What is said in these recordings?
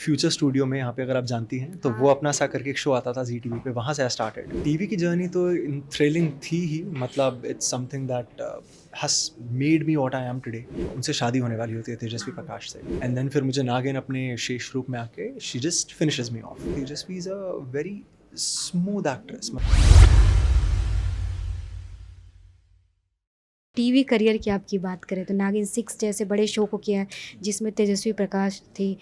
Future Studio में यहाँ पे अगर आप जानती हैं तो वो अपना सा करके एक शो आता था जी टीवी पे, वहाँ से आई स्टार्टेड। टीवी की जर्नी तो थ्रिलिंग थी ही, मतलब it's something that has made me what I am today. उनसे शादी होने वाली होती है तेजस्वी प्रकाश से, एंड देन फिर मुझे नागिन अपने शेष रूप में आके she just finishes me of. Tejashwi is a very smooth actress. TV career की आपकी बात करें तो नागिन 6 जैसे बड़े शो को किया है, जिसमें तेजस्वी प्रकाश थी,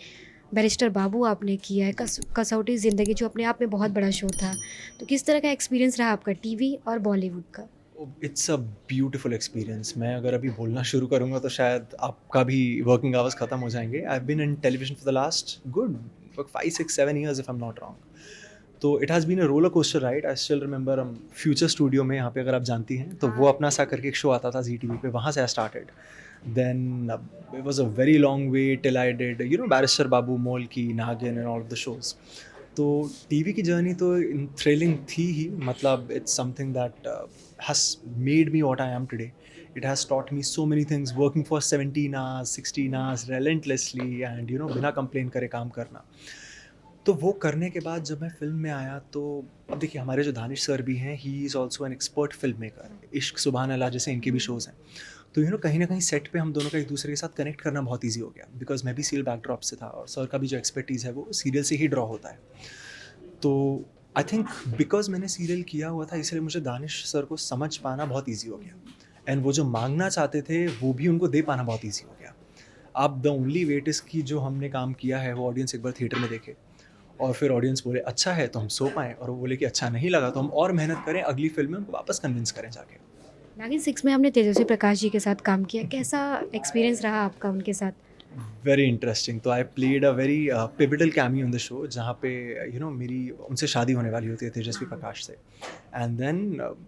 बैरिस्टर बाबू आपने किया है, कसौटी ज़िंदगी जो अपने आप में बहुत बड़ा शो था। तो किस तरह का एक्सपीरियंस रहा आपका टीवी और बॉलीवुड का? It's a beautiful experience. मैं अगर अभी बोलना शुरू करूँगा तो शायद आपका भी वर्किंग आवर्स ख़त्म हो जाएंगे। I have been in television for the last good 5 6 7 years if I am not wrong. तो it has been a roller coaster ride. I still remember Future Studio में यहाँ पे अगर आप जानती हैं तो वो अपना सा करके एक शो आता था जी टीवी पे, वहाँ से I started. Then it was a very long way till I did Barrister Babu, मोल की, Naagin and all of the shows. तो टीवी की जर्नी तो थ्रिलिंग थी ही, मतलब it's something that has made me what I am today. It has taught me so many things, working for 17 hours 16 hours relentlessly and बिना complain करे काम करना। तो वो करने के बाद जब मैं फ़िल्म में आया तो अब देखिए हमारे जो दानिश सर भी हैं, he is also an expert film maker. इश्क सुबहान अल्लाह जैसे इनके भी शोज़ हैं। तो कहीं न कहीं सेट पे हम दोनों का एक दूसरे के साथ कनेक्ट करना बहुत ईज़ी हो गया, बिकॉज़ मैं भी सीरियल बैकड्रॉप से था और सर का भी जो एक्सपर्टीज़ है वो सीरियल से ही ड्रॉ होता है। तो आई थिंक बिकॉज़ मैंने सीरियल किया हुआ था, इसलिए मुझे दानिश सर को समझ पाना बहुत ईज़ी हो गया, एंड वो जो माँगना चाहते थे वो भी उनको दे पाना बहुत ईज़ी हो गया। अब द ओनली वेट इज़ कि जो हमने काम किया है वो ऑडियंस एक बार थिएटर में देखे, और फिर ऑडियंस बोले अच्छा है तो हम सो पाएँ, और वो बोले कि अच्छा नहीं लगा तो हम और मेहनत करें, अगली फ़िल्म में उनको वापस कन्विंस करें जाके। नागिन 6 में आपने तेजस्वी प्रकाश जी के साथ काम किया, कैसा एक्सपीरियंस रहा आपका उनके साथ? Very interesting. तो I played a very pivotal cameo in the show, जहाँ पे मेरी उनसे शादी होने वाली होती है तेजस्वी प्रकाश से, and then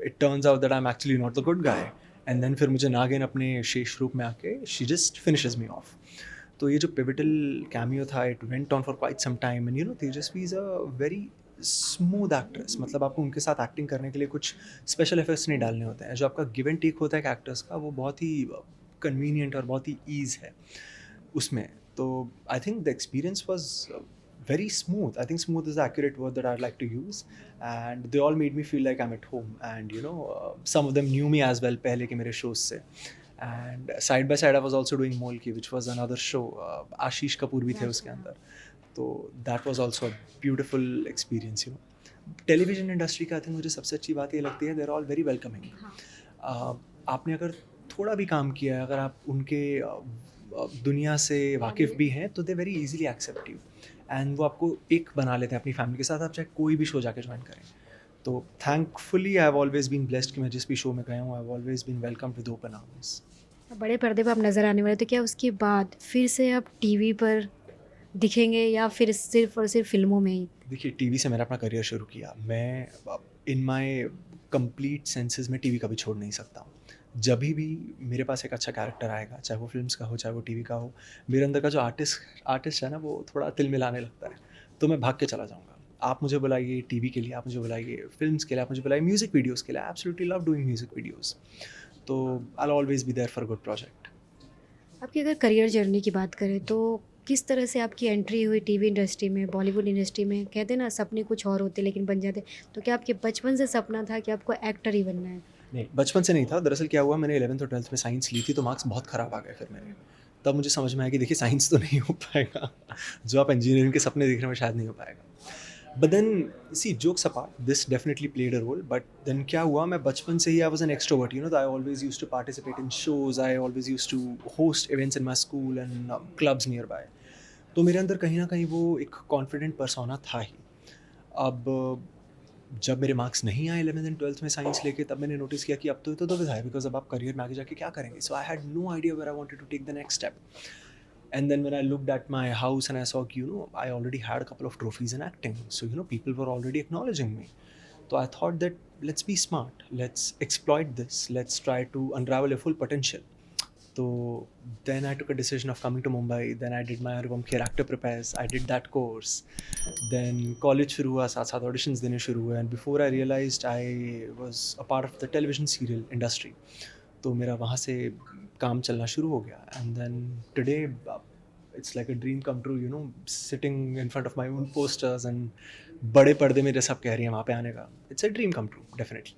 it turns out that I am actually not the good guy, and then फिर मुझे नागिन अपने शेष रूप में आके she just finishes me off. तो ये जो पिवटल कैमियो था, it went on for quite some time, and Tejasswi is a very smooth actress. मतलब आपको उनके साथ एक्टिंग करने के लिए कुछ स्पेशल एफर्ट्स नहीं डालने होते हैं। जो आपका गिव एंड टेक होता है एक्टर्स का, वो बहुत ही कन्वीनियंट और बहुत ही ईज़ है उसमें। तो I think the experience was very smooth. I think smooth is the accurate word that I'd like to use, and they all made me feel like I'm at home, and some of them knew me as well पहले के मेरे shows से, and side by side I was also doing Molki, which was another show. आशीष कपूर भी थे उसके अंदर, तो that was also a beautiful experience. Television industry का आई थिंक मुझे सबसे अच्छी बात ये लगती है, they are all very welcoming. आपने अगर थोड़ा भी काम किया है, अगर आप उनके दुनिया से वाकिफ़ भी हैं तो they very easily accept you, and वो आपको एक बना लेते हैं अपनी फैमिली के साथ, आप चाहे कोई भी शो जाके ज्वाइन करें। तो thankfully I have always been blessed कि मैं जिस भी शो में गया हूँ, I have always been welcomed with open arms. बड़े पर्दे पर आप नज़र आने वाले, तो क्या उसके बाद फिर से आप टीवी पर दिखेंगे या फिर सिर्फ़ और सिर्फ़ फ़िल्मों में ही? देखिए टीवी से मैंने अपना करियर शुरू किया, मैं इन माय कंप्लीट सेंसेस में टीवी कभी छोड़ नहीं सकता हूँ। जब भी मेरे पास एक अच्छा कैरेक्टर आएगा, चाहे वो फ़िल्म्स का हो, चाहे वो टीवी का हो, मेरे अंदर का जो आर्टिस्ट है ना, वो थोड़ा तिल मिलाने लगता है, तो मैं भाग के चला जाऊँगा। आप मुझे बुलाइए टीवी के लिए, आप मुझे बुलाइए फ़िल्म्स के लिए, आप मुझे बुलाइए म्यूज़िक वीडियोज़ के लिए, I absolutely love doing music videos. तो I will always be there for a good project. आपकी अगर करियर जर्नी की बात करें तो किस तरह से आपकी एंट्री हुई टीवी इंडस्ट्री में, बॉलीवुड इंडस्ट्री में? कहते हैं ना सपने कुछ और होते लेकिन बन जाते। तो क्या आपके बचपन से सपना था कि आपको एक्टर ही बनना है? नहीं, बचपन से नहीं था। दरअसल क्या हुआ, मैंने 11th और 12th में साइंस ली थी, तो मार्क्स बहुत ख़राब आ गए फिर मेरे। तब मुझे समझ में आया कि देखिए साइंस तो नहीं हो पाएगा। जो आप इंजीनियरिंग के सपने देख रहे हैं वो शायद नहीं हो पाएगा। But then see jokes apart, this definitely played a role. But then क्या हुआ, मैं बचपन से ही I was an extrovert, I always used to participate in shows, I always used to host events in my school and clubs nearby. तो मेरे अंदर कहीं न कहीं वो एक कॉन्फिडेंट पर्सोना था ही। अब जब मेरे मार्क्स नहीं आए 11th एंड 12th में साइंस लेके, तब मैंने नोटिस किया कि अब तो ये तो दुविधा है, बिकॉज़ अब आप करियर में आगे जाके क्या करेंगे? So I had no idea where I wanted to take the next step. And then when I looked at my house and I saw, I already had a couple of trophies in acting. So, people were already acknowledging me. So I thought that let's be smart. Let's exploit this. Let's try to unravel your full potential. So then I took a decision of coming to Mumbai. Then I did my Anupam Kher Actor Prepares. I did that course. Then college शुरू हुआ, साथ साथ auditions देने शुरू हुए. And before I realized, I was a part of the television serial industry. तो मेरा वहाँ से काम चलना शुरू हो गया. And then today it's like a dream come true, you know, sitting in front of my own posters and बड़े पर्दे मेरे सब कह रही हैं वहाँ पे आने का. It's a dream come true, definitely.